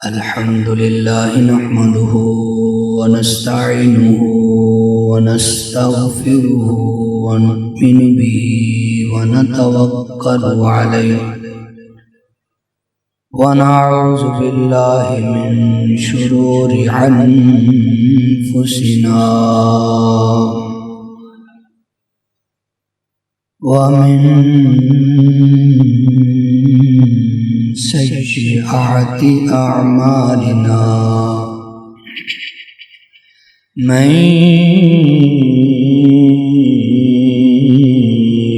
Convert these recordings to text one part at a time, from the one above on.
अल्हम्दुलिल्लाह नहमदुहु व नस्तईनुहु व नस्तगफिरुहु व नु'मिनु बिही व नतवक्कलु अलैहि व नऊज़ु बिल्लाहि मिन शुरूरि अन्फुसिना व मिन सय्यिआति अअमालिना मन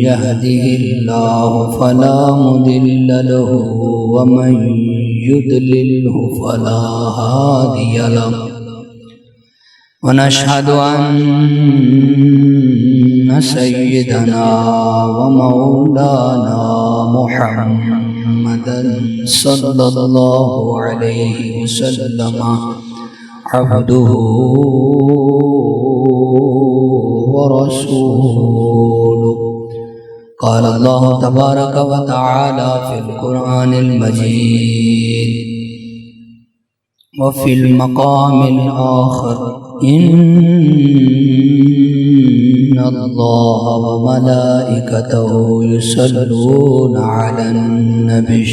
यहदिहिल्लाहु फला मुदिल्ल लहु व मन युद्लिल्हु फला हादिय लहु व नशहदु अन्ना सय्यिदना व मौलाना मुहम्मदन सल्लल्लाहु अलैहि वसल्लम अब्दुहु व रसूलुहु। क़ाल अल्लाहु तबारक व तआला फ़िल क़ुरआनिल मजीद व फ़िल मक़ामिल आख़िर इन्नल्लाह व मलाइकतहु युसल्लूना अलन नबी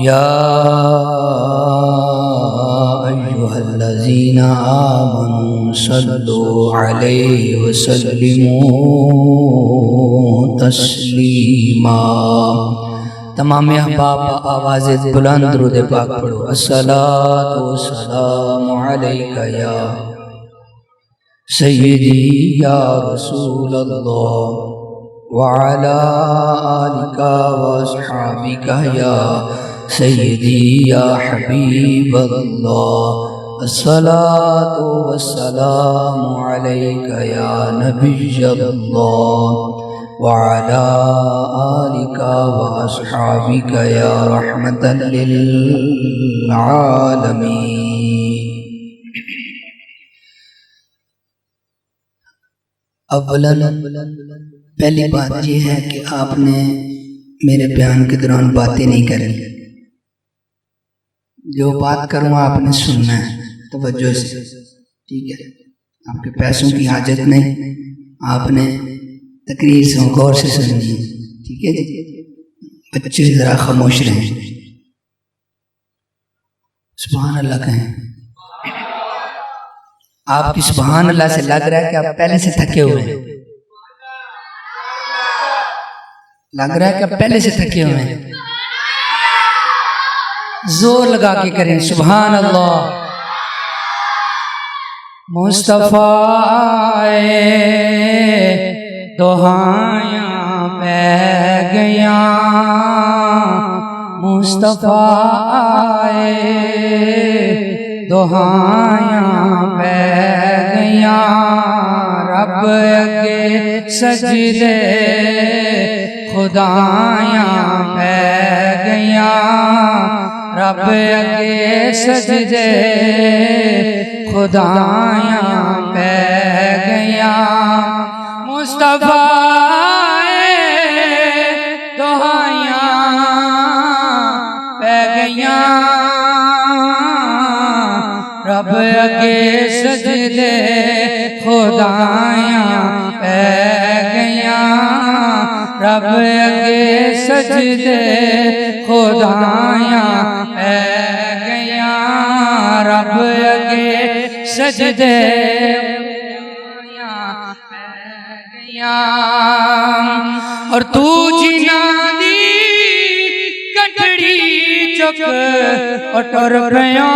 या अय्युहल्लज़ीना आमनू सल्लू अलैहि व सल्लिमू तस्लीमा। तमाम अहबाब आवाज़ बुलंद दुरूद पाक पढ़ो। अस्सलातु वस्सलामु अलैका या सय्यदी या रसूलल्लाह व अला आलिका व अस्हाबिका या सय्यदी या हबीबल्लाह। अस्सलातु वस्सलामु अलैका या नबियल्लाह व अला आलिका व अस्हाबिका या रहमतल लिल आलमीन। अव्वलन पहली बात यह है कि आपने मेरे बयान के दौरान बातें नहीं करनी। जो बात करूँगा आपने सुनना है तवज्जो से, ठीक है। आपके पैसों की हाजत नहीं, आपने तकरीर से गौर से सुननी है, ठीक है जी। बच्चे ज़रा खामोश रहें, सुभान अल्लाह कहें। आपकी सुभान अल्लाह से लग रहा है कि आप पहले से थके हुए हैं, लग रहा है कि आप पहले से थके हुए हैं। जोर लगा के करें सुभान अल्लाह। मुस्तफा दुहायां पै गया, मुस्तफा दुहायां पै गया, रब अगे सजदे खुदायां पै गया, रब अगे सजदे खुदायां पै गया। मुस्तफा दुहायां पै गया, रब अगे सजदे खुदायां पै गया, रब अगे सजदे खुदायां पै गया, रब अगे सजदे पै गया। और तू जिना दी कटड़ी चुक टुर पिया,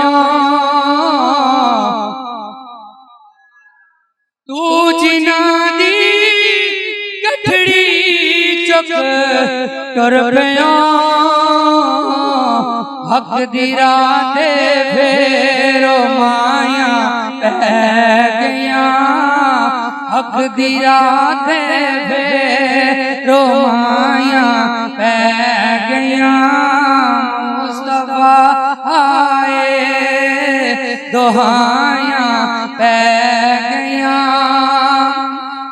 तू जिना दी कटड़ी चुक टुर पिया, हक दी राह ते फेरो माया पै गया, हक दी राह ते फेरो माया पै गया। मुस्तफा आए दुहायां पै गया,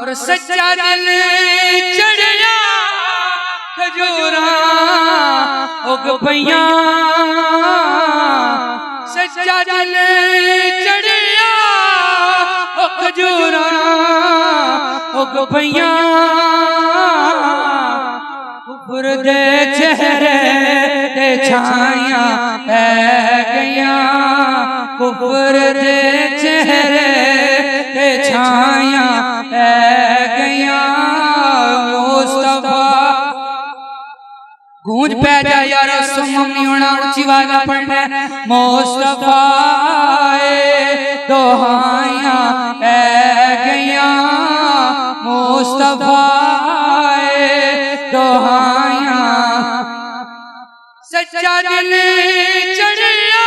और सच्चा दिल चढ़िया खजूरां उग पईयां, सच्चा दिल चढ़िया ओ खजूरा ओ गफैया कुफर दे चेहरे ते छाया पै गया कुफर दे चेहरे ते छाया पै गया मुस्तफा गूंज पै जा यार सुमम नहीं होना ऊंची आवाज पढ़ना मुस्तफा दोहाया पै गया मुस्तफा दोहाया सच्चा दिल चढ़िया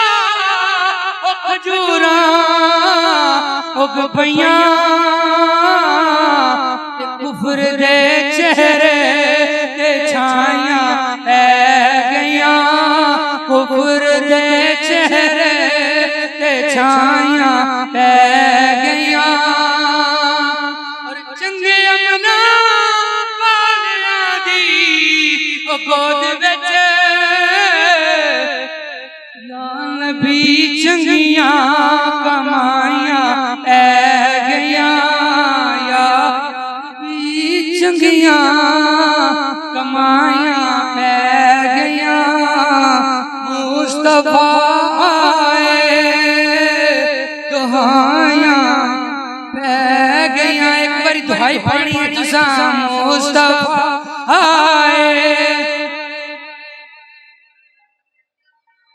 ओ खजूरा ओ गफैया कुफर दे चेहरे ते छाया पै गया कुफर दे चेहरे ते छाया पै गया और चंगे अमना वालिया दी ओ गोद विच नबी चंगिया कमाइया पै गया या नबी चंगिया कमाइया पै गया मुस्तफा दुहाया पै गया एक बारी दुहाई पढ़नी है तुसा मुस्तफा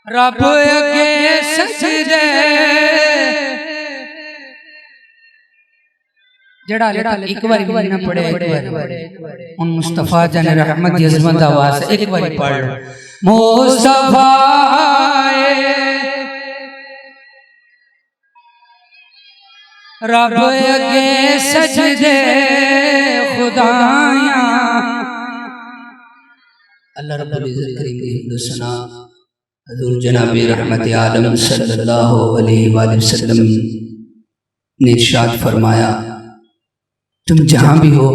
रब अगे सजदे जड़ा एक बारी ना पढ़े एक बारी उन मुस्तफा जाने रहमत की अजमत आवाज से एक बारी पढ़ लो मुस्तफा रब अगे सजदे खुदाया अल्लाह रब्बुल इज्जत करीम की हिम्द सना हजूर जनाबी रहमत आलम सल्लल्लाहु अलैहि वसल्लम ने इरशाद फरमाया तुम जहां भी हो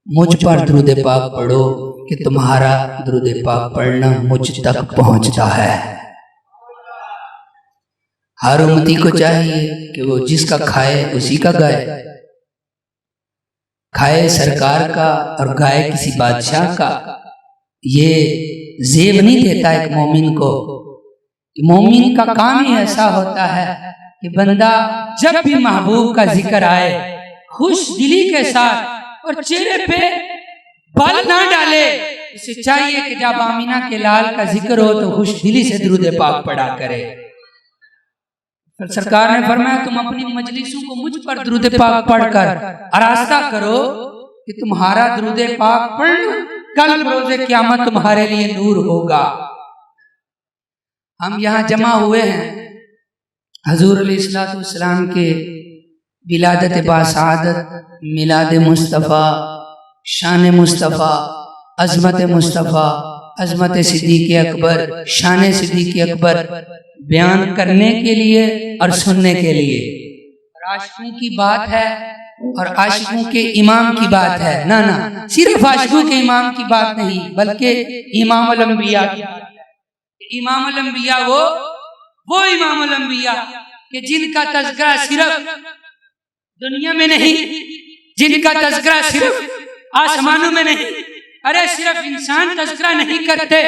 मुझ पर दुरूद पाक पढ़ो कि तुम्हारा दुरूद पाक पढ़ना मुझ तक पहुंचता है। हर उम्मती को चाहिए कि वो जिसका खाए उसी का गाए, खाए सरकार का और गाए किसी बादशाह का। ये जेब नहीं देता एक मोमिन को। मोमिन का काम ही ऐसा होता है कि बंदा जब भी महबूब का जिक्र आए खुश दिली के साथ और चेहरे पे बाल ना डाले। इसे चाहिए कि जब आमीना के लाल का जिक्र हो तो खुश दिली से दुरूद पाक पढ़ा करे। फिर सरकार ने फरमाया तुम अपनी मजलिसों को मुझ पर दुरूद पाक पढ़कर आरास्ता करो कि तुम्हारा दुरूद पाक पढ़ना कल रोज़े क़यामत तुम्हारे लिए नूर होगा। हम यहाँ जमा हुए हैं हजूर अलैहिस्सलातु वस्सलाम के विलादत बासादत मिलाद मुस्तफ़ा शान मुस्तफ़ा अज़मत मुस्तफ़ा अज़मत सिद्दीक़ अकबर शान सिद्दीक़ अकबर बयान करने के लिए और सुनने के लिए। आशिकों की बात है और आशिकों के इमाम की बात है। ना ना सिर्फ आशिकों के इमाम की बात नहीं बल्कि इमाम अल अंबिया की। इमाम अल अंबिया वो इमाम अल अंबिया कि जिनका तज़किरा सिर्फ दुनिया में नहीं, जिनका तज़किरा सिर्फ आसमानों में नहीं। अरे सिर्फ इंसान तज़किरा नहीं करते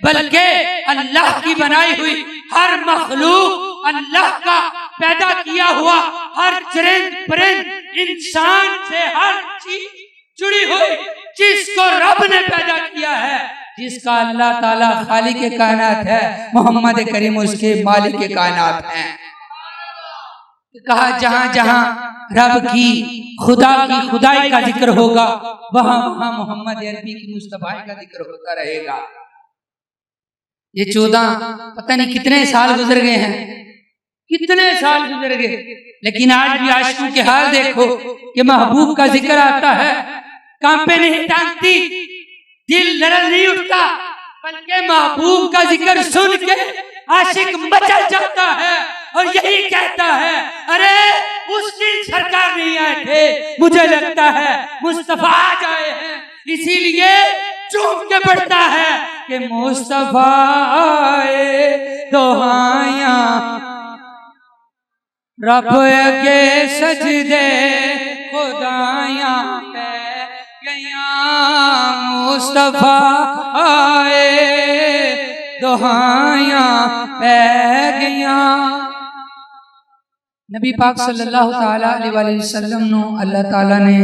बल्कि अल्लाह की बनाई हुई हर मखलूक, अल्लाह का पैदा किया हुआ हर चरिंद परिंद इंसान से हर चीज जुड़ी हुई जिसको रब ने पैदा किया है, जिसका अल्लाह ताला खालिक के कायनात है, मोहम्मद करीम उसके मालिक के कायनात हैं। कहा जहां जहां रब की खुदा की खुदाई का जिक्र होगा वहां वहां मोहम्मद अरबी की मुस्तफा का जिक्र होता रहेगा। ये 14 पता नहीं कितने साल गुजर गए हैं, कितने साल गुजर गए, लेकिन आज भी आशिकों के हाल देखो कि महबूब का जिक्र आता है कांपे नहीं टांगती, दिल लरज नहीं उठता, बल्कि महबूब का जिक्र सुन के आशिक मचल जाता है और यही कहता है अरे उस दिन सरकार नहीं आए थे, मुझे लगता है मुस्तफा आ जाए हैं, इसीलिए चूम के पड़ता है कि मुस्तफा आए दोहाया रब अगे सजदे खुदायां पै गया मुस्तफा आए दुहायां पै गया। नबी पाक सल्लल्लाहु ताला अलैहि वसल्लम नु अल्लाह ताला ने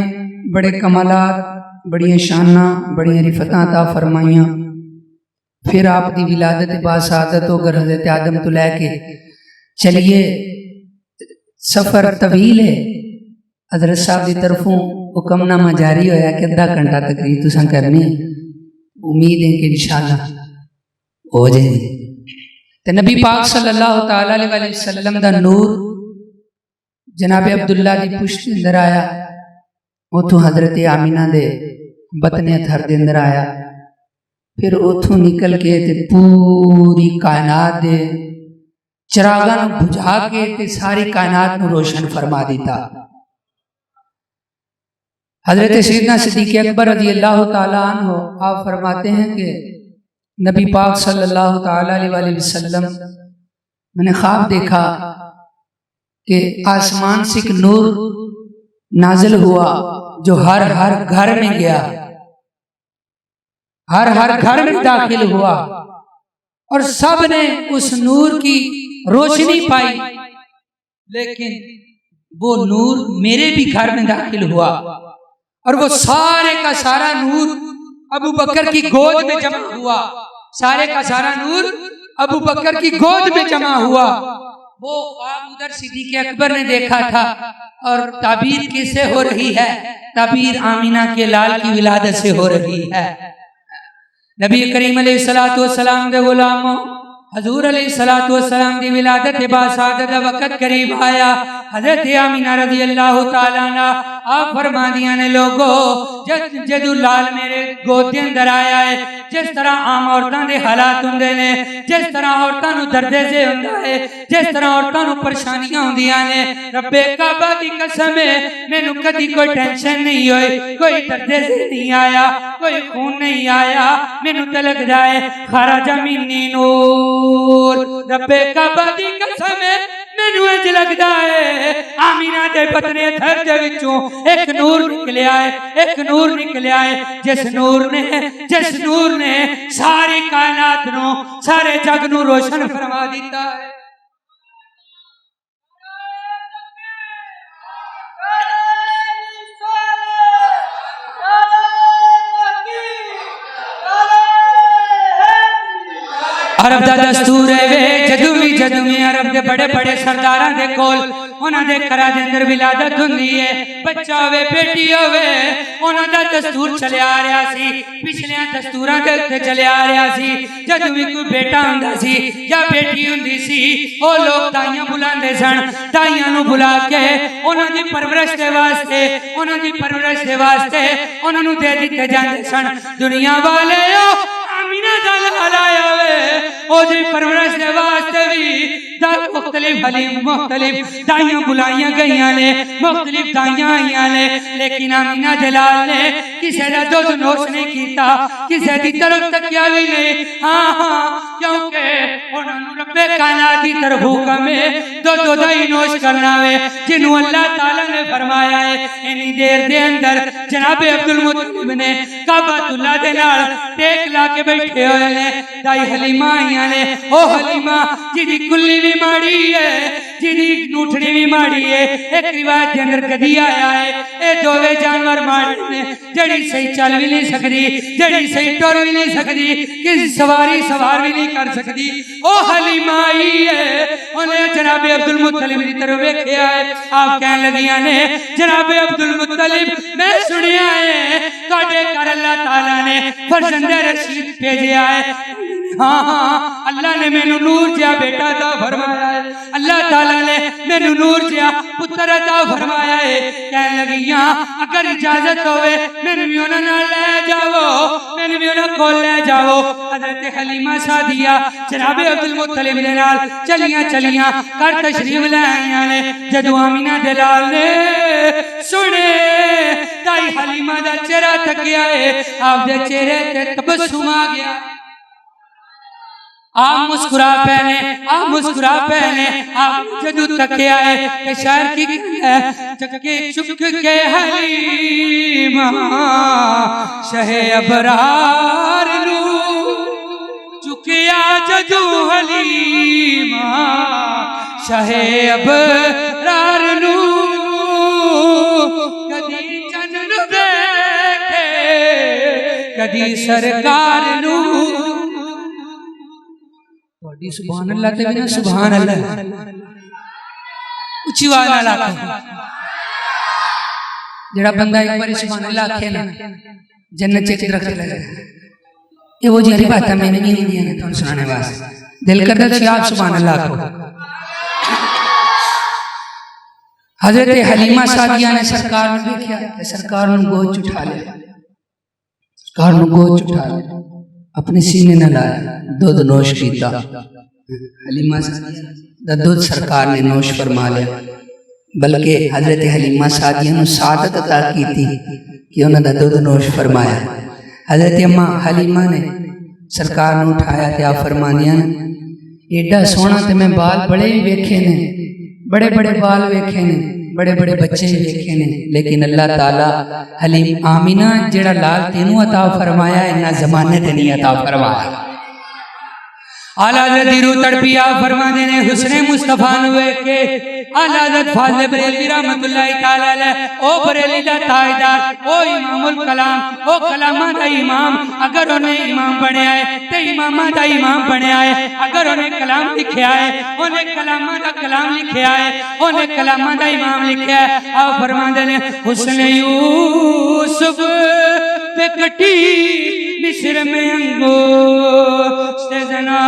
बड़े कमालात, बड़ियां शाना, बड़ियां रिफतां अता फरमाइयां। फिर आप दी विलादत बासादत होकर हज़रत आदम तो लैके चलिए सफ़र तवील है। हज़रत साहब की तरफों हुक्मनामा जारी होया कि अद्धा घंटा तकरीर तुसां करनी, उम्मीद है कि इंशाअल्लाह हो जाएगी। तो नबी पाक सल्लल्लाहु ताला अलैहि वसल्लम दा नूर जनाब अब्दुल्ला दी पुश्त अंदर आया, उथों हज़रत आमिना दे बतने थर दे अंदर आया, फिर उथों निकल के ते पूरी कायनात दे चिरागां नूं बुझा के ते सारी कायनात नूं रोशन फरमा दिता। हज़रत सैयदना सिद्दीक़ अकबर रज़ी अल्लाह ताला अन्हु आप फरमाते हैं कि नबी पाक सल्लल्लाहु ताला अलैहि वसल्लम, मैंने ख्वाब देखा कि आसमान से एक नूर नाजिल हुआ जो हर हर घर में गया, हर हर घर में दाखिल हुआ और सब ने उस नूर की रोशनी पाई। लेकिन वो नूर मेरे भी घर में दाखिल हुआ और वो सारे का सारा नूर अबू बकर की गोद में जमा हुआ। सारे का सारा नूर अबू बकर की गोद में जमा हुआ। वो ख्वाब उधर सिद्दीक़ अकबर ने देखा था और ताबीर किससे हो रही है? ताबीर आमिना के लाल की विलादत से हो रही है। नबी करीम अलैहिस्सलातु वस्सलाम दे गुलामों, हजूर अलैहिस्सलातु वस्सलाम दी विलादत बासादत दा वक्त करीब आया। हजरत आमिना रज़ी अल्लाह ताला अन्हा आप फरमा दिया ने लोगो, जदू लाल मेरे गोद दे अंदर आया है, जिस तरह आम औरतां दे हालात हुंदे ने, जिस तरह औरतां नूं दर्द से हुंदा है, जिस तरह औरतां नूं परेशानियां हुंदियां ने, रब्बे काबा दी कसम है मैनूं कदी कोई टेंशन नहीं होई, कोई दर्द से नहीं आया, कोई खून नहीं आया। मैनूं ते लगदा है खराजा मिन्नी नूर, रब्बे काबा दी कसम है मैनूं इंज लगदा है आमिना दे बतने थर दे विचों एक नूर निकलिया है, एक नूर निकलिया है, जिस नूर ने सारी कायनात नूं, सारे जग नूं रोशन फरमा दिता है। अरब दा दस्तूर है वे जदू भी अरब दे बड़े बड़े सरदारां दे कोल उन्हां दे घरां दे अंदर विलादत हुंदी है, बच्चा होवे बेटी होवे, उन्हां दा दस्तूर चले आ रहा सी, पिछलियां दस्तूरां दे उत्ते चले आ रहा सी। जदू भी कोई बेटा हुंदा सी या बेटी हुंदी सी, ओ लोग दाइयां बुलांदे सन, दाइयां नूं बुला के उन्हां दी परवरिश दे वास्ते उन्हां नूं दे दित्ते जांदे सन। दुनिया वाले आमिना दा लाल आया वे, ओदी परवरिश दे वास्ते भी मुख्तलिफ दाइयां बुलाइयां गईयां ने, मुख्तलिफ दाइयां आईयां ने, लेकिन आमिना दे लाल ने किसे दा दुध नोश नहीं कीता, किसे दी तरफ तकिया भी नहीं। हाँ, क्योंकि उन्हां नूं रब्बे कायनात दी तरफ हुक्म है दुध दा ही नोश करना वे, जिन्हों अल्लाह ताला ने फरमाया है। इन्नी देर दे अंदर जनाब अब्दुल मुत्तलिब ने काबतुल्लाह दे नाल टेक ला के बैठे हुए ने, दाई हलीमा आईयां ने, ओ हलीमा जिदी कुल्ली भी माड़ी है, जिदी नूठनी भी माड़ी है। एक रिवायत के अंदर गधी आया है, ये दोवे जानवर माड़े ने, जड़ी सही चल भी नहीं सकती, जड़ी सही टुर भी नहीं सकती, किसी सवार भी नहीं कर सकती। ओ हलीमा आई है, उन्हें जनाब अब्दुल मुत्तलिब की तरफ वेख्या है। आप कहने लगियां ने, जनाब अब्दुल मुत्तलिब मैं सुनिया है तुहाडे घर अल्लाह ताला ने फरजंदे रशीद भेजा है। हाँ, अल्लाह ने मैनू नूर जिहा बेटा अता फरमाया है, अल्लाह ताला ने मैनू नूर जिहा पुत्र अता फरमाया है। कहने लगियां अगर इजाजत होवे मैनू भी उन्हां नाल ले जाओ, मैनू भी उन्हां कोल ले जाओ। हजरत हलीमा सादिया जनाब अब्दुल मुत्तलिब दे नाल चलियां घर तशरीफ ले आईयां ने। जदों आमिना दे लाल ने सुने ताई हलीमा दा चेहरा तकिया है, आपदे चेहरे ते तबस्सुम आ गया। आप मुस्कुरा पहले, आप मुस्कुरा पहले, आप जदू तके आए के शायर की चक्के चुक के हलीमा शहे अबरार नू चुकिया जदू हलीमा शहे अबरार नू कदी चन्न देखे कदी सरकार नू सुभान अल्लाह ते बिना सुभान अल्लाह उच्ची आवाज नाल आखो जेड़ा बंदा एक बार सुभान अल्लाह आखे ना जन्नत च दरख्त लगे ये वो जी बातें मैंने नहीं हुंदियां ने तुहानू सुनाने वास्ते दिल करदा सी आप सुभान अल्लाह आखो। हजरत हलीमा सादिया ने सरकार ने देखा सरकार ने गोद उठा लिया सरकार ने गोद उठा लिया अपने सीने न लाया दूध नोश किया हलीमा दा दूध सरकार ने नोश फरमा लिया बल्कि हजरत हलीमा सादिया ने सादत अता की थी कि उन्होंने दा दूध नोश फरमाया। हजरत अम्मा हलीमा ने सरकार ने उठाया ते आप फरमानिया ने एडा सोहना ते मैं बाल बड़े ही वेखे ने बड़े बड़े बाल वेखे ने बड़े बड़े बच्चे वेखे ने लेकिन अल्लाह ताला हलीम आमीना जेड़ा लाल तेनू अता फरमाया इन्ना जमाने ते नहीं अता फरमाया। आला हज़रत दी रूह तड़पी आप फरमाते ने हुस्ने मुस्तफा नु वेख के आला हज़रत फाज़िल बरेलवी रहमतुल्लाहि तआला अलैह ओ बरेली दा ताजदार ओ इमामुल कलाम ओ कलामा दा इमाम अगर उन्हें इमाम बनया है ते इमामा दा इमाम बनया है अगर उन्हें कलाम लिखया है उन्हें कलामा दा कलाम लिखया है उन्हें कलामा दा इमाम लिखया है। आप फरमाते ने हुस्ने यूसुफ पे कटी मिस्र में अंगूर से जना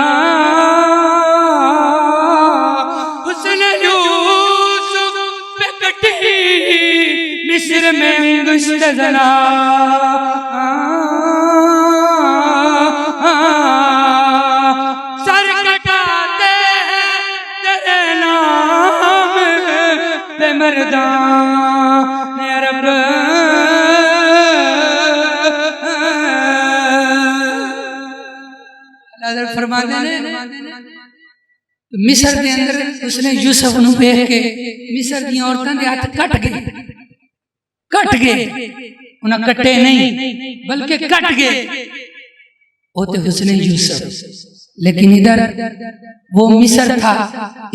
हुस्न यूसुफ पे कटी मिस्र में अंगूर से जना सर कटाते हैं तेरे नाम पे मर्दान अरब फरमाते ने मिस्र के अंदर उसने यूसुफ नु देख के मिस्र दी औरतां दे हाथ कट गए उन्हें कटे नहीं बल्कि कट गए वो तो हुस्ने यूसुफ लेकिन इधर वो मिस्र था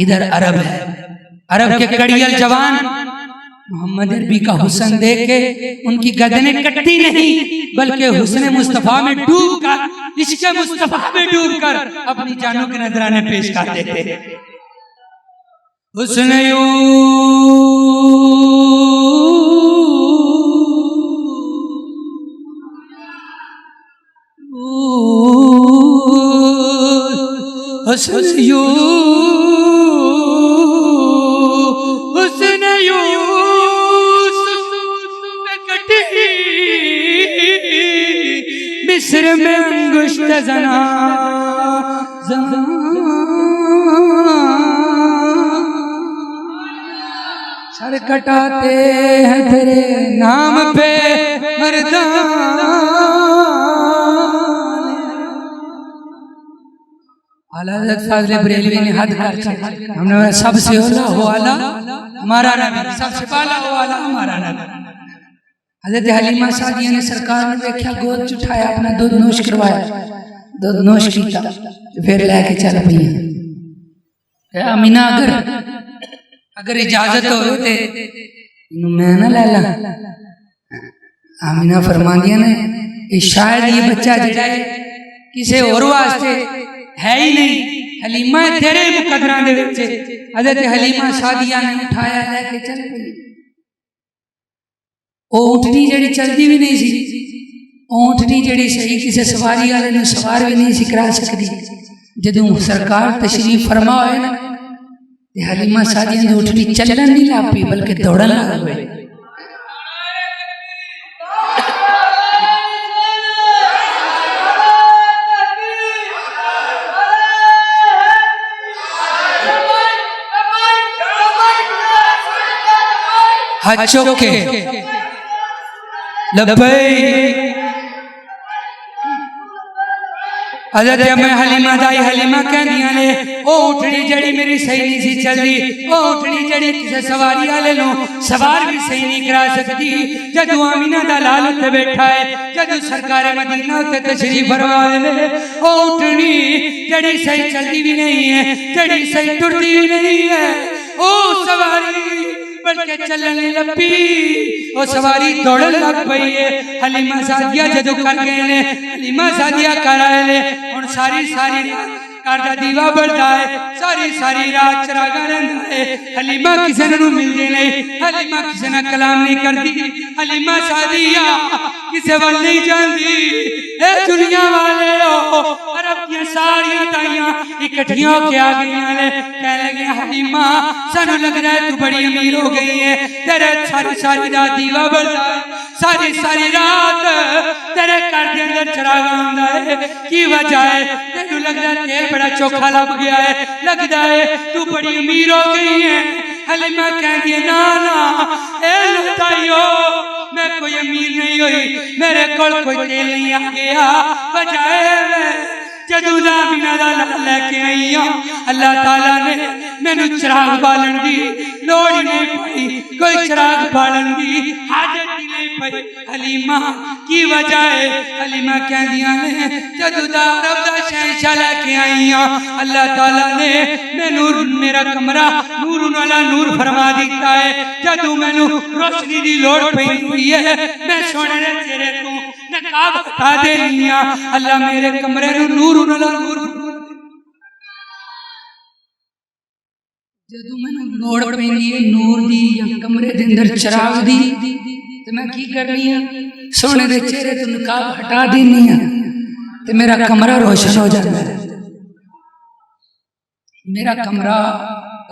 इधर अरब है अरब के कड़ियल जवान मोहम्मद अरबी का हुस्न देख के उनकी गर्दनें कटती नहीं बल्कि हुस्न मुस्तफा में डूब कर इश्क मुस्तफा में डूब कर अपनी जानों के नजराने पेश कर देते हैं। हुस्न मिस्र में अंगुष्ठ जना सर कटाते हैं तेरे नाम पे मर्दान। आला हज़रत फाज़िल बरेलवी ने हद कर हमने सबसे औला हो आला हमारा नबी सबसे पाला हो आला हमारा नबी। हज़रत हलीमा सादिया ने सरकार ने देखा गोद उठाया अपना दूध नोश करवाया दूध नोश किया फिर लेके चल पई। अमीना अगर इजाजत हो ते मैं ना ले ला। अमीना फरमांदियां ने शायद ये बच्चा जिहड़ा है किसी और वास्ते है ही नहीं हलीमा तेरे मुकदरां दे विच। हज़रत हलीमा सादिया ने उठाया लेके चल पई। ऊँटनी जड़ी चलती भी नहीं सी ऊँटनी जड़ी सही किसी सवारी वाले ने सवार भी नहीं सी करा सकती। जदों सरकार तशरीफ फरमा होए ना ते हलीमा सादिया ने ऊँटनी चलन नहीं लग पई बल्कि दौड़न लग पई। हज के लब्बैक हज़रत अम्मा हलीमा दाई हलीमा कहंदियां ने ओ उठनी जड़ी मेरी सही नहीं सी चलदी, ओ उठनी जड़ी किसी सवारी वाले नु सवार भी सही नहीं करा सकती। जदों आमीना दा लाल उत्ते बैठा है, जदों सरकार मदीना उत्ते तशरीफ फरमा ले, ओ उठनी जड़ी सही चलदी भी नहीं है, जड़ी सही टुरदी भी नहीं है, ओ सवारी बल्कि चलने लपी, ओ सवारी दौड़न लग पई है। हलीमा सादिया जदों कर गए ने, हलीमा सादिया कर आए ने, हुण सारी सारी घर दा दीवा बढ़ता है, सारी सारी रात चरागा रहिंदा है। हलीमा किसी नूं मिलदी नहीं, हलीमा किसी नाल कलाम नहीं करदी, हलीमा सादिया किसी वल नहीं जांदी। ए दुनिया वाले ओ अरब दी सारियां ताईयां इकट्ठियां होके आ गईयां ने, कहने लगी हलीमा सानू लगदा है तू बड़ी अमीर हो गई है, तेरे सारी सारी रात दीवा बढ़ता है, सारी सारी रात तेरे घर के अंदर चरागा आंदा है, की वजह है? तेनू लगदा है तेल बड़ा चोखा लग गया है, लगदा है तू बड़ी अमीर हो गई है। हलीमा कहती है ना ना ए लताइयो मैं कोई अमीर नहीं हुई, मेरे कोल कोई तेल नहीं आ गया, बजाए जदों आमीना दा लाल लेके आई हां, अल्लाह ताला ने मैनू चिराग बालन दी लोड़ ही नहीं पई, कोई चिराग बालन दी हाजत ही नहीं पई। हलीमा की वजह है? हलीमा कहदियां ने जदों अरब दा शहंशाह लेके आई हां, अल्लाह ताला ने मैनू मेरा कमरा नूर वाला नूर फरमा दिता है। जदों मैनू रोशनी दी लोड़ पई हुई है, मैं सोने दे चेहरे तो नकाब हटा देनी हां, अल्लाह मेरे कमरे नू नूर वाला नूर। जदों मैनू लोड़ पैंदी है नूर दी या कमरे दे अंदर चिराग दी, ते मैं की करनी है? सोने दे चेहरे तो नकाब हटा देनी है, ते मेरा कमरा रोशन हो जाता है, मेरा कमरा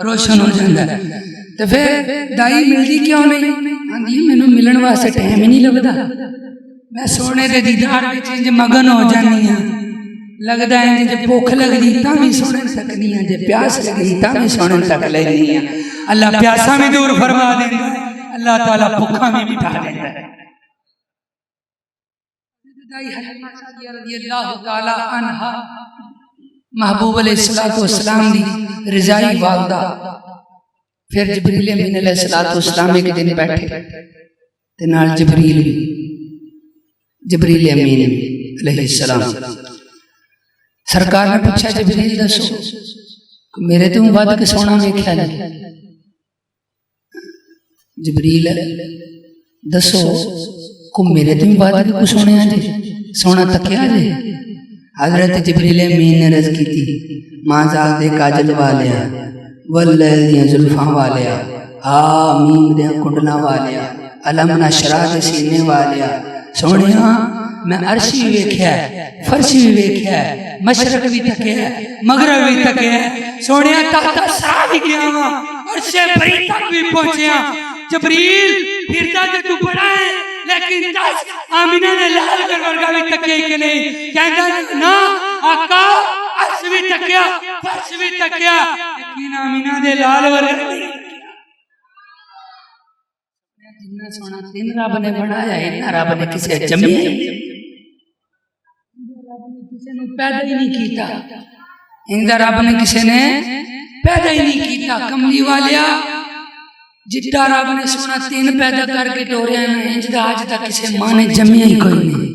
रोशन हो जाता है। तो फिर दाई मिलती क्यों नहीं? आंदी मैनू मिलन वास्ते टाइम ही नहीं लगता, मैं सोने दे दीदार विच इंज मगन हो जानी हां, लगदा है जे भुख लगदी तां भी सोने सकनी हां, जे प्यास लगदी तां भी सोने तक लैनी हां। अल्लाह प्यासा भी दूर फरमा देंदा है, अल्लाह ताला भुखा भी मिटा देंदा है। दाई हलीमा सादिया रज़ियल्लाहु ताला अन्हा महबूब अलैहिस्सलातु वस्सलाम दी रज़ाई वालदा। फिर जिब्रील अमीन अलैहिस्सलातु वस्सलाम एक दिन बैठे ते नाल जिब्रील अमीन अलैहिस्सलाम। सरकार ने पूछा जिब्रील दसो मेरे तो वध के सोना वेख्या नहीं। जिब्रील दसो को मेरे तो वध के सोने जे सोना तकिया जे। हजरत जिब्रील अमीन ने अर्ज की थी माज़ाल दे काजल वालिया वल्लैल दियां जुल्फां वालिया आमीन दे कुंडला वालिया अलम नशरा दे सीने वालिया सोनिया मैं अर्शी भी वेख्या फर्श भी वेख्या मशरक भी तकिया मगरब भी तकिया सोनिया ताता सरा भी गया हां अर्शे बरी तक भी पहुंचया। जिब्रील फिरदा ते तू बड़ा है लेकिन दस आमीना ने लाल कर वर्गा भी तकिया कि नहीं? कहंदा ना आका अर्श भी तकिया फर्श भी तकिया लेकिन आमीना दे लाल वर्गा जिन्ना सोना तीन रब ने बनाया है ना रब ने किसे जमिया किसी ने पैदा ही नहीं किया, इंदा रब ने किसी ने पैदा ही नहीं किया। कमली वालिया जिद्दा रब ने सोना तीन पैदा करके टोरिया ना इंजदा आज तक किसी मां ने जमिया ही कोई नहीं।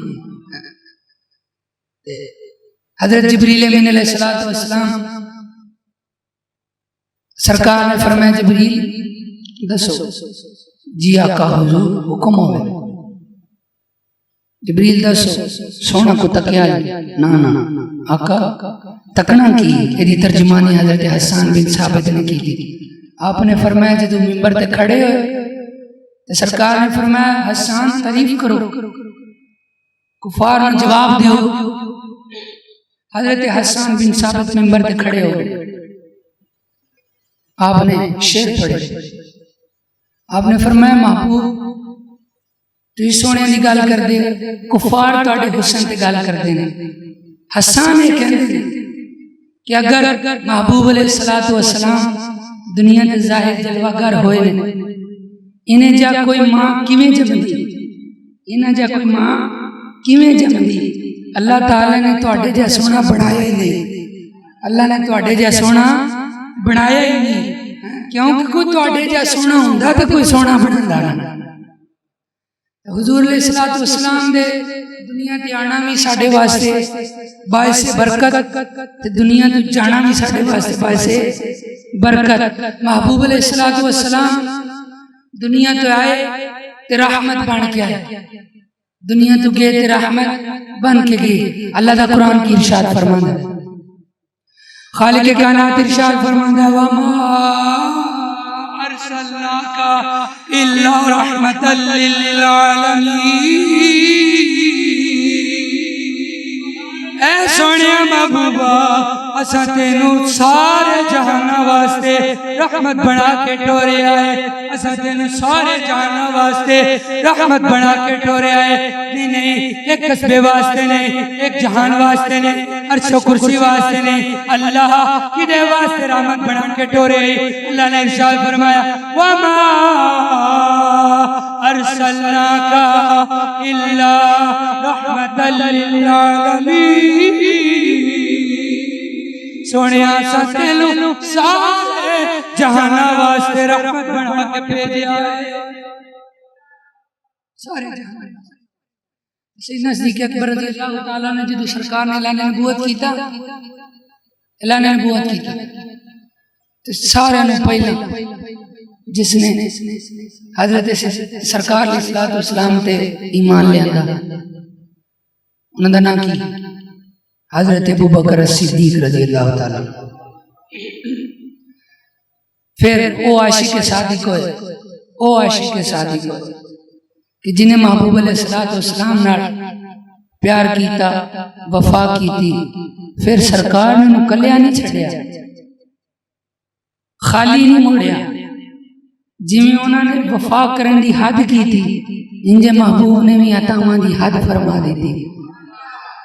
हजरत जिब्रील अमीन अलैहिस्सलातु वस्सलाम सरकार ने फरमाया जिब्रील दसो जी आका हुजूर हुक्म होवे। जिब्रील दसो सोना को तकिया ना ना आका तकना की यदि तर्जुमानी हजरत हसन बिन साबित ने की थी। आपने फरमाया जब मिंबर पे खड़े हो तो सरकार ने फरमाया हसन तारीफ करो कुफार ने जवाब दो। हजरत हसन बिन साबित मिंबर पे खड़े हो गए, आपने शेर पढ़े, आपने फरमाया महबूब तू सोने की गल कर दे कुफार तुहाडे हुस्न ते गल करदे ने। हसन ये कहंदे कि अगर महबूब अलैहिस्सलातु वस्सलाम दुनिया के जाहिर जलवागर होए ने इन्हें जा कोई मां किवें जमदी, इन्हें जा कोई मां किवें जमदी। अल्लाह ताला ने तुहाडे जिहा सोहना बनाया ही नहीं। अल्लाह ने तुहाडे जिहा सोहना बनाया ही नहीं, क्योंकि कोई तुहाडे जिहा सोहना हुंदा तो कोई सोहना बनदा ना। हुजूर अलैहिस्सलातु वस्सलाम दे दुनिया ते आना भी साडे वास्ते बाइस बरकत, ते दुनिया तो जाना भी साडे वास्ते बाइस बरकत। महबूब अलैहिस्सलातु वस्सलाम दुनिया तो आए ते रहमत बन के आए, दुनिया तो गए ते रहमत बन के गए। अल्लाह दा कुरान की इरशाद फरमांदा है, खालिक कायनात इरशाद फरमांदा है, वमा अरसलनाका इल्ला रहमतल लिल आलमीन। ऐ सोने महबूबा असा तेनू सारे जहाना वास्ते रहमत बना के टोरे आए, असा तेनू सारे जहाना वास्ते रहमत बना के टोरे आए। नहीं, एक कस्बे वास्ते नहीं, एक जहान वास्ते नहीं, अर्शो कुर्सी वास्ते नहीं, अल्लाह किदे वास्ते रहमत बना के टोरे आई। अल्लाह ने इरशाद फरमाया, वमा अरसलनाका इल्ला रहमतल लिल आलमीन। सोनिया तेनू सारे जहाना वास्ते रहमत बना के भेजा है, सारे जहान। सैयदना सिद्दीक़ अकबर रज़ियल्लाहु ताला ने जो सरकार ने ऐलान नबूवत कीता, ऐलान नबूवत कीता, तो सारे ने पहले जिसने हजरत सरकार अलैहिस्सलातु वस्सलाम ते ईमान लिया उन्होंने नाम की हजरत अबू बकर सिद्दीक रज़ियल्लाहु ताला। फिर वो आशिक के सादिक होए, वो आशिक के सादिक होए कि जिन्हें महबूब अलैहिस्सलातु वस्सलाम नाल प्यार कीता, वफा कीती। फिर सरकार ने कलिया नहीं छड़िया, खाली नहीं मुड़िया। जिवें उन्होंने वफा करने की हद की थी, इंजे महबूब ने भी अतावां की हद फरमा दी थी।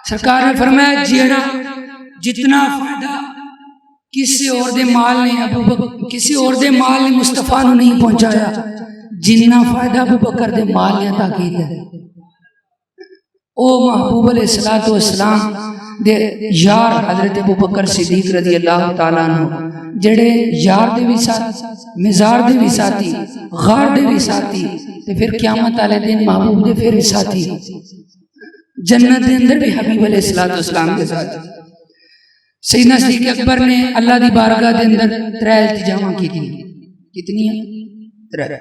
सरकार ने फरमाया, जेड़ा जितना फायदा किसी और दे माल ने किसी और दे माल ने मुस्तफा नूं नहीं पहुंचाया, जिन्ना फायदा अबू बकर दे माल ने अता कीता है। ओ महबूब अलैहिस्सलातु वस्सलाम दे यार हजरत अबू बकर सिद्दीक रज़ियल्लाहु ताला अन्हु, जेड़े यार दे भी साथ, मिजार दे भी साथी, गार दे भी साथी, ते फिर क़यामत वाले दिन महबूब दे फिर भी साथी, जन्नत के अंदर भी हबीब अलैहिस्सलातु वस्सलाम के साथ। सैयदना सिद्दीक़ अकबर ने अल्लाह दी बारगाह के अंदर 3 इल्तिजामां की थी। कितनी? 3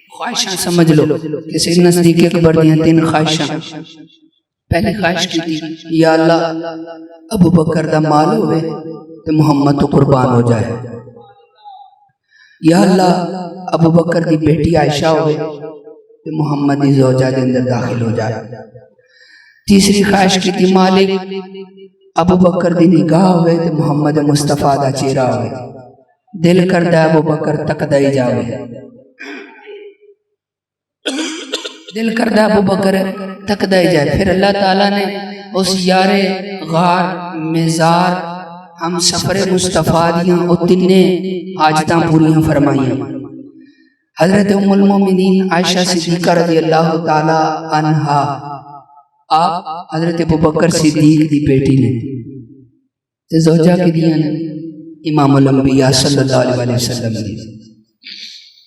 ख्वाहिशां समझ लो कि सैयदना सिद्दीक़ अकबर दी 3 ख्वाहिशां। पहली ख्वाहिश की थी, या अल्लाह अबू बकर दा माल होवे तो मोहम्मद तो कुर्बान हो जाए। या अल्लाह अबू बकर की बेटी आयशा होवे तो मोहम्मद दी ज़ौजा के अंदर दाखिल हो जाए। तीसरी ख्वाहिश की थी, मालिक अबू बकर की निगाह होवे तो मोहम्मद मुस्तफा दा चेहरा होवे। दिल करदा अबू बकर तकदा ही जावे, दिल करदा अबू बकर तकदा ही जाए। फिर अल्लाह ताला ने उस यारे गार मिजार हम सफरे मुस्तफा दियां ओ तिन्ने आजतां पूरियां फरमाइयां। हजरत उम्मुल मोमिनीन आयशा सिद्दीक़ा रज़ियल्लाहु ताला अन्हा आप हजरत अबू बकर सिद्दीक दी बेटी ने ते ज़ौजा की दियां ने इमामुल अंबिया सल्लल्लाहु अलैहि वसल्लम ने।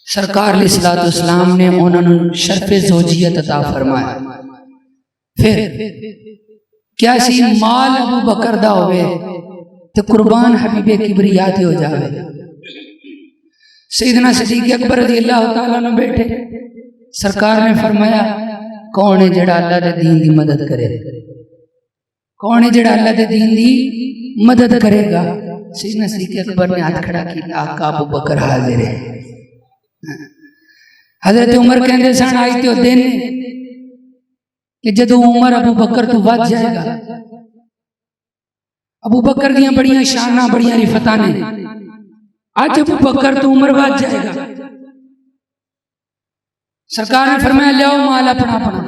सरकार अलैहिस्सलातु वस्सलाम ने उन्होंने शर्फ़े ज़ौजियत अता फरमाया। फिर क्या सी माल अबू बकर दा होवे तो कुर्बान हबीबे किबरिया ते हो जावे। सैयदना सिद्दीक़ अकबर रज़ियल्लाहु ताला अन्हु बैठे, सरकार ने फरमाया, कौन है जेड़ा अल्लाह दे दीन दी मदद करे? कौन है जेड़ा अल्लाह दे दीन दी मदद करेगा? सैयदना सिद्दीक़ अकबर ने हाथ खड़ा किया, आका अबू बकर हाजिर है। हजरत उमर कहते सन, आई तो दिन कि जदों उमर अबू बकर तो वध जाएगा। अबू बकर दियां बड़ियां शाना बड़ियां रिफतां ने, आज अबू बकर तो उमर वध जाएगा। सरकार ने फरमाया, लियाओ माल अपना अपना,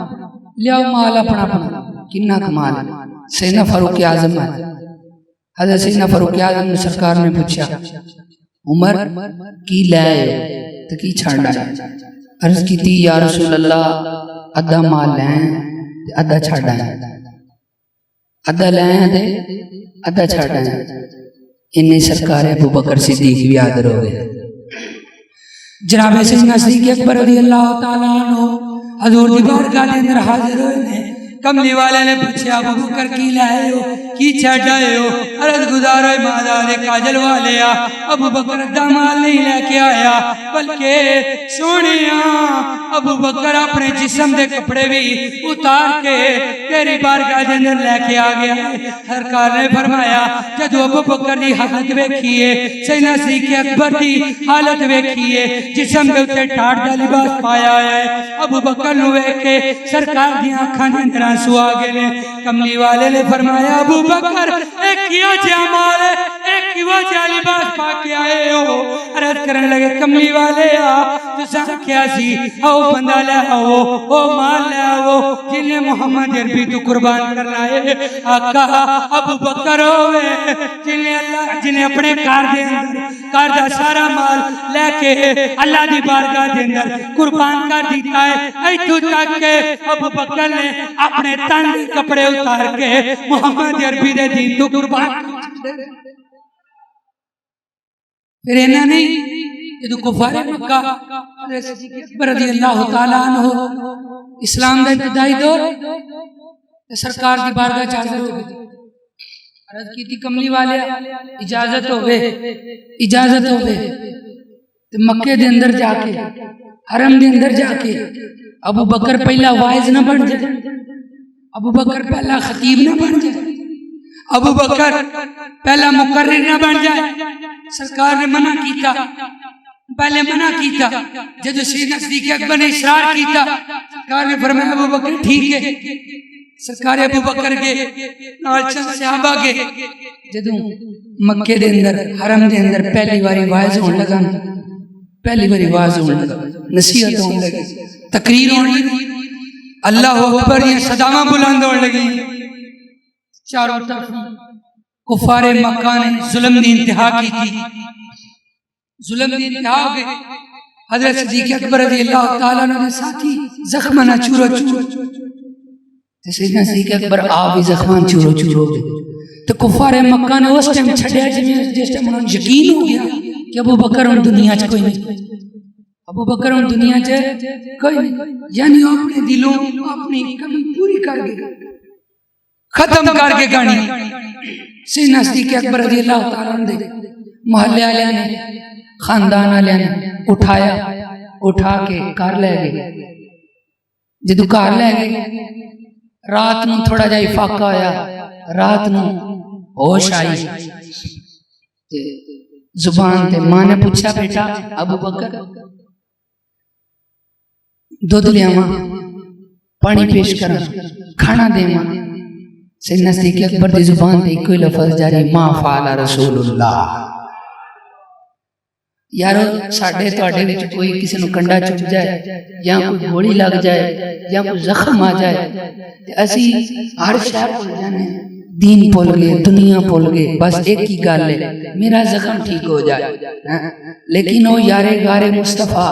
लियाओ माल अपना अपना। किन्ना कमाल। सैयदना फारूक आजम है, हजरत सैयदना फारूक आजम ने सरकार ने पूछा, उमर की लाए तो की छाड़ा? अर्ज की, या रसूल अल्लाह अद्धा माल लें अद्धा छाड़ा है। अद्धा ले आया दे अद्धा छड़ आया। इन्नी सरकार अबू बकर सिद्दीक भी हाजिर हो गए। जनाब सैयदना सिद्दीक अकबर रज़ी अल्लाह तआला अन्हु हजूर दी बारगाह दे अंदर हाजिर होए ने। कमली वाले ने पूछा अबू बकर की लाए हो की छड़ आए हो? अर्ज गुजारो ईमानदार काजल वाले आ अबू बकर अद्धा माल नहीं लेके आया बल्कि सोनिया अबू बकर अपने जिस्म दे कपड़े भी उतार के तेरी बारगाह दे अंदर लेके आ गया। सरकार ने फरमाया जदों अबू बकर दी हालत वेखिए सैयदना सिद्दीक अकबर दी हालत वेखिए जिस्म दे उत्ते ठाठ दा लिबास पाया है। अबू बकर नु वेख के सरकार दी आंखां दे अंदर आंसू आ गए ने। कमली वाले ने फरमाया अबू बकर एक किया जमाल एक किया जा लिबास पा के आए हो? अर्ज करन लगे कमली वाले आ तुसा क्या सी आओ बंदा ले आओ ओ माल ले आओ जिन्हें मोहम्मद अरबी तू कुर्बान करना है। आका अबू बकर होवे जिन्हें अल्लाह जिन्हें अपने घर दे अंदर घर दा सारा माल लेके अल्लाह दी बारगाह दे अंदर कुर्बान कर दिता है। इथों तक के अबू बकर ने अपने तन दे कपड़े उतार के मोहम्मद अरबी दे दीन तो कुर्बान। फिर इन्हें नहीं जो कुफार मक्का रज़ी अल्लाह तआला अन्हु इस्लाम दा इब्तिदाई दौर सरकार दी बारगाह च हाज़िर हो गए। अर्ज की थी कमली वाले इजाजत होवे ते मक्के दे अंदर जाके हरम दे अंदर जाके अबू बकर पहला वाइज ना बन जाए, अबू बकर पहला खतीब ना बन जाए, अबू बकर पहला मुकर्रिर ना बन जाए। सरकार ने मना किया, पहले मना किया। जब सैयदना सिद्दीक अकबर ने इसरार किया सरकार ने फरमाया अबू बकर ठीक है। सरकार अबू बकर के नाल सहाबा के जदों मक्के दे अंदर हरम दे अंदर पहली बारी वाइज होने लगा, पहली बारी वाज होने लगा, नसीहत होने लगी, तकरीर होने लगी, अल्लाह अकबर ये सदामा बुलंद होने लगी। चारों तरफ कुफारे मक्का ने जुल्म की इंतहा की थी, जुल्म की इंतहा हो गई। हजरत सिद्दीक अकबर रज़ी अल्लाह तआला अन्हु दे साथी जख्म ना चूरो चूर सैयदना सिद्दीक अकबर आप भी जख्म चूरो चूर हो गए। तो कुफारे मक्का ने उस टाइम छड़िया जिस टाइम उन्हें यकीन हो गया कि अबू बकर हम दुनिया च कोई नहीं, अबू बकर हम दुनिया च कोई नहीं, यानी अपने दिलों अपनी कमी पूरी कर गए, खत्म करके गानी। सैयदना सिद्दीक अकबर रज़ी अल्लाह तआला अन्हु दे मोहल्ले वाले ने खानदान वाले ने उठाया, उठा के घर ले गए। जदों घर ले गए रात नूं थोड़ा जा फाका होया, रात नूं होश आई ते जुबान ते मां ने पूछा बेटा अबू बकर दूध लियावां, पानी पेश करा, खाना देवां? सैयदना सिद्दीक अकबर दी जुबान ते इको ही लफ्ज जारी मा फाला रसूलुल्लाह। यारो साडे तुहाडे विच कोई किसी नूं कंडा चुभ जाए या कोई गोली लग जाए या कोई जख्म आ जाए ते असी हर शय भुल जाने, दीन भुल गए, दुनिया भुल गए, बस एक ही गल है मेरा जख्म ठीक हो जाए। लेकिन वो यारे गारे मुस्तफा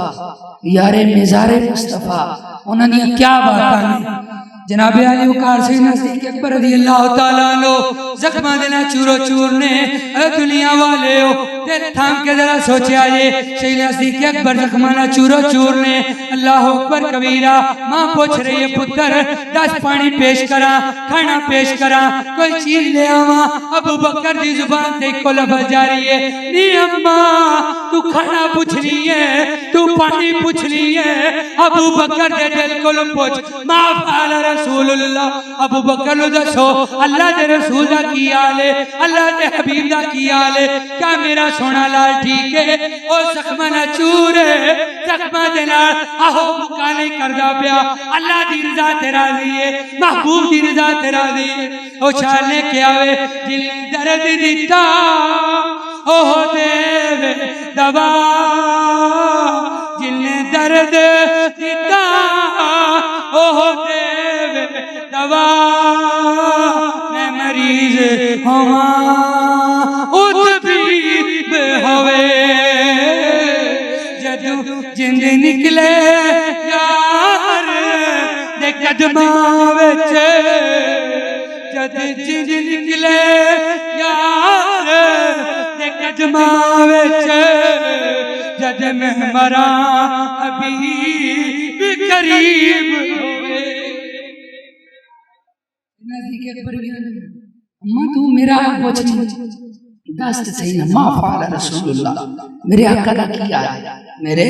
यारे मिजारे मुस्तफा उन्हां दी क्या बातां जनाब अली वकार सैयदना सिद्दीक अकबर रज़ी अल्लाह तआला अन्हु जख्मां दे ना चूरो चूर ने। दुनिया वाले हो ते थाम के जरा सोचा जे सैयदना सिद्दीक अकबर जख्मां ना चूरो चूर ने। अल्लाह अकबर कबीरा। मां पूछ रही है पुत्र दस पानी पेश करा, खाना पेश करा, कोई चीज ले आवा? अबू बकर दी जुबान ते इको लफ्ज जारी है नी अम्मा तू खाना पूछनी है, तू पानी पूछनी है, अबू बकर दे दिल कोल पूछ मा फाल रसूलुल्लाह। अबू बकर नु दसो अल्लाह दे रसूल दा की हाल है, अल्लाह दे हबीब दा की हाल है, क्या मेरा सोना लाल ठीक है? ओ जख्मा ना चूर जख्मा दे नाल आहो मुका नहीं करदा पिया, अल्लाह दी रज़ा ते राज़ी है, महबूब दी रज़ा ते राज़ी है। ओ छाने के आवे दिल दर्द दिता ओह देवे दवा, जिन्ने दर्द दिता ओह देवे दवा, मैं मरीज होवा ओ तबीब होवे, जदू जिंद निकले यार दे कदमां विच, जद जिंज निकले यार ते कदमा विच जद मैं मरा हबीब करीब होवे नजदीक अकबर गया अम्मा तू मेरा कुछ दस सही ना मा फाला रसूलुल्लाह मेरे आका दा की हाल है मेरे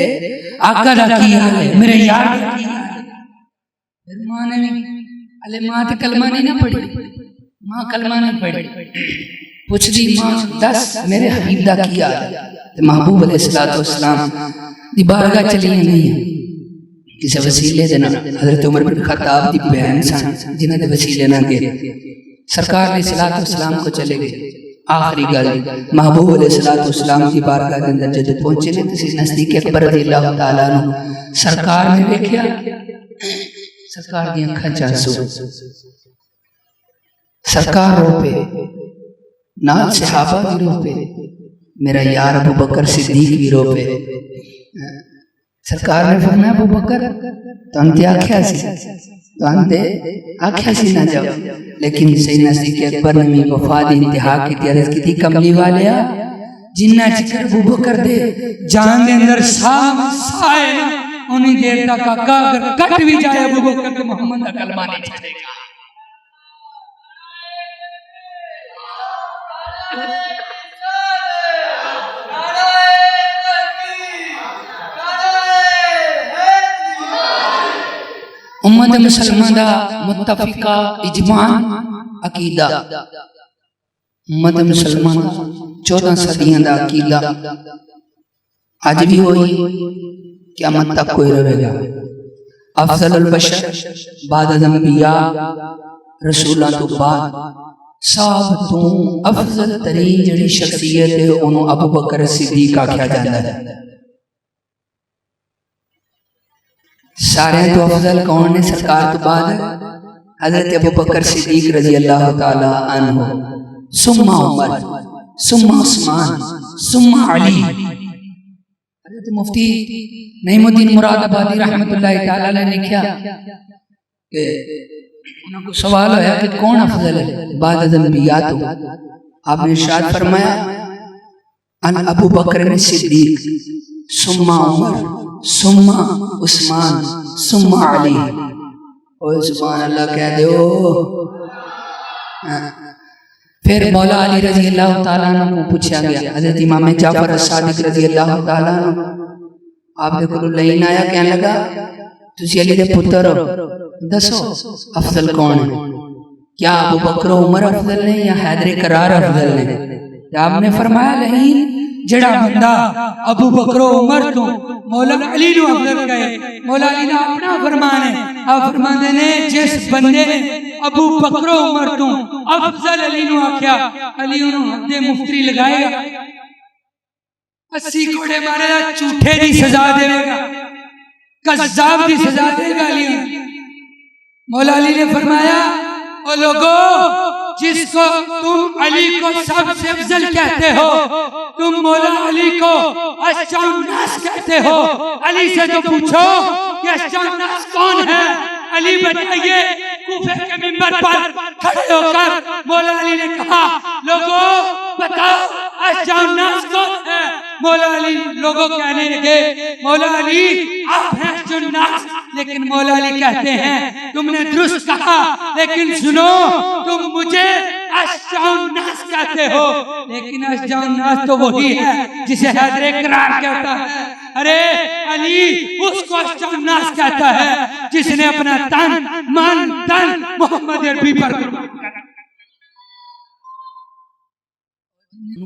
आका दा की हाल है मेरे यार दा की हाल है फिर मां ने अले मां ते कलमा नहीं ना पढ़ी मां कलमा नहीं पढ़ी पूछ दी मां दस मेरे हबीब दा की हाल है ते महबूब अलैहिस्सलातु वस्सलाम दी बारगाह चली नहीं किसी वसीले दे नाल हजरत उमर बिन खत्ताब दी बहन सन जिन्हां दे वसीले नाल गए सरकार अलैहिस्सलातु वस्सलाम को चले गए आखिरी गल महबूब अलैहिस्सलातु वस्सलाम की बारगाह के अंदर जब पहुंचे ने तो नजदीक अकबर रज़ियल्लाहु ताला अन्हु सरकार ने देखा सरकार दी अखां च आंसू सरकार रो पे नाल सहाबा भी रो पे मेरा यार अबू बकर सिद्दीक भी रो पे सरकार ने फरमाया अबू बकर तुहानू आख्या सी ना जाओ लेकिन सही नजदीक अकबर ने भी वफा दी इंतहा की अर्ज की कमली वालिया जिन्ना चिकर अबू बकर दे जान दे अंदर साह है ना उन्हीं देर तक आका अगर कट भी जाए अबू बकर के मोहम्मद दा कलमा नहीं छड़ेगा उम्मत मुसलमान दा मुत्तफिका इजमान अकीदा उम्मत मुसलमान 14 सदियां दा अकीदा आज भी होई क़यामत तक कोई रहेगा अफजलुल बशर बाद अंबिया रसूलां तो बाद सब तो अफजल तरीन जड़ी शख्सियत है ओनू अबू बकर सिद्दीक आख्या जाता है सारे तो अफजल कौन ने सरकार तो बाद हजरत अबू बकर सिद्दीक रजी अल्लाह ताला अन्हु सुम्मा उमर सुम्मा उस्मान सुम्मा अली हजरत मुफ्ती नईमुद्दीन मुरादाबादी रहमतुल्लाह ताला ने लिखा कि उनको सवाल आया कि कौन अफजल है बाद अंबिया तो आपने इरशाद फरमाया अन अबू बकर सिद्दीक सुम्मा उमर सुम्मा उस्मान सुम्मा अली और सुभान अल्लाह कह दो फिर मौला अली रजी अल्लाह ताला अन्हु को पूछा गया हजरत इमाम जाफर सादिक रजी अल्लाह ताला अन्हु आपने को लेन आया कहने लगा तुसी अली दे पुत्र हो दसो अफजल कौन है क्या अबू बकर उमर अफजल ने या हैदर करार अफजल ने आपने फरमाया नहीं जड़ा बंदा अबू बकर उमर तो मौला अली नु अफजल कहे मौला अली ने अपना फरमान है आप फरमाते ने जिस बंदे ने अबू बकर उमर तो अफजल अली नु आख्या अली नु हद्दे मुफ्ती लगाएगा 80 घोड़े मारेगा झूठे दी सजा देगा कज़्ज़ाब दी सजा देगा अली मौला अली ने फरमाया ओ लोगो जिसको तुम अली को सबसे अफजल कहते हो तुम मौला अली को अश्शाउन्नास कहते हो अली से तो पूछो कि अश्शाउन्नास कौन है अली बताइए कूफे के मिंबर पर खड़े होकर मौला अली ने कहा लोगों बताओ अश्शाउन्नास कौन है मौला अली लोगों कहने लगे मौला अली आप हैं अश्शाउन्नास लेकिन मौला अली कहते हैं तुमने दुरुस्त कहा लेकिन सुनो तुम मुझे अश्शाउन्नास कहते हो लेकिन अश्शाउन्नास तो वही है जिसे हैदर करार कहता है अरे अली उसको अश्शाउन्नास कहता है जिसने अपना तन मन धन मोहम्मद अरबी पर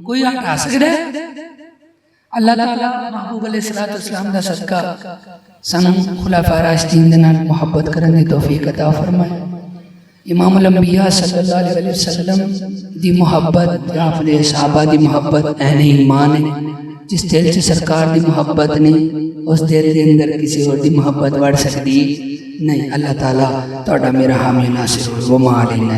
कोई हटा सकता है अल्लाह ताला महबूब अलैहिस्सलातु वस्सलाम दा सदका सन खुलाफा राशिदीन दे नाल मोहब्बत करन दी तौफीक अता फरमाए इमाम अल अंबिया सल्लल्लाहु अलैहि वसल्लम दी मोहब्बत अपने सहाबा दी मोहब्बत ऐन ईमान है जिस दिल च सरकार दी मोहब्बत नहीं उस दिल दे अंदर किसी और दी मोहब्बत बढ़ सकती नहीं अल्लाह ताला तुहाडा मेरा हामी नासिर व मा अलैना।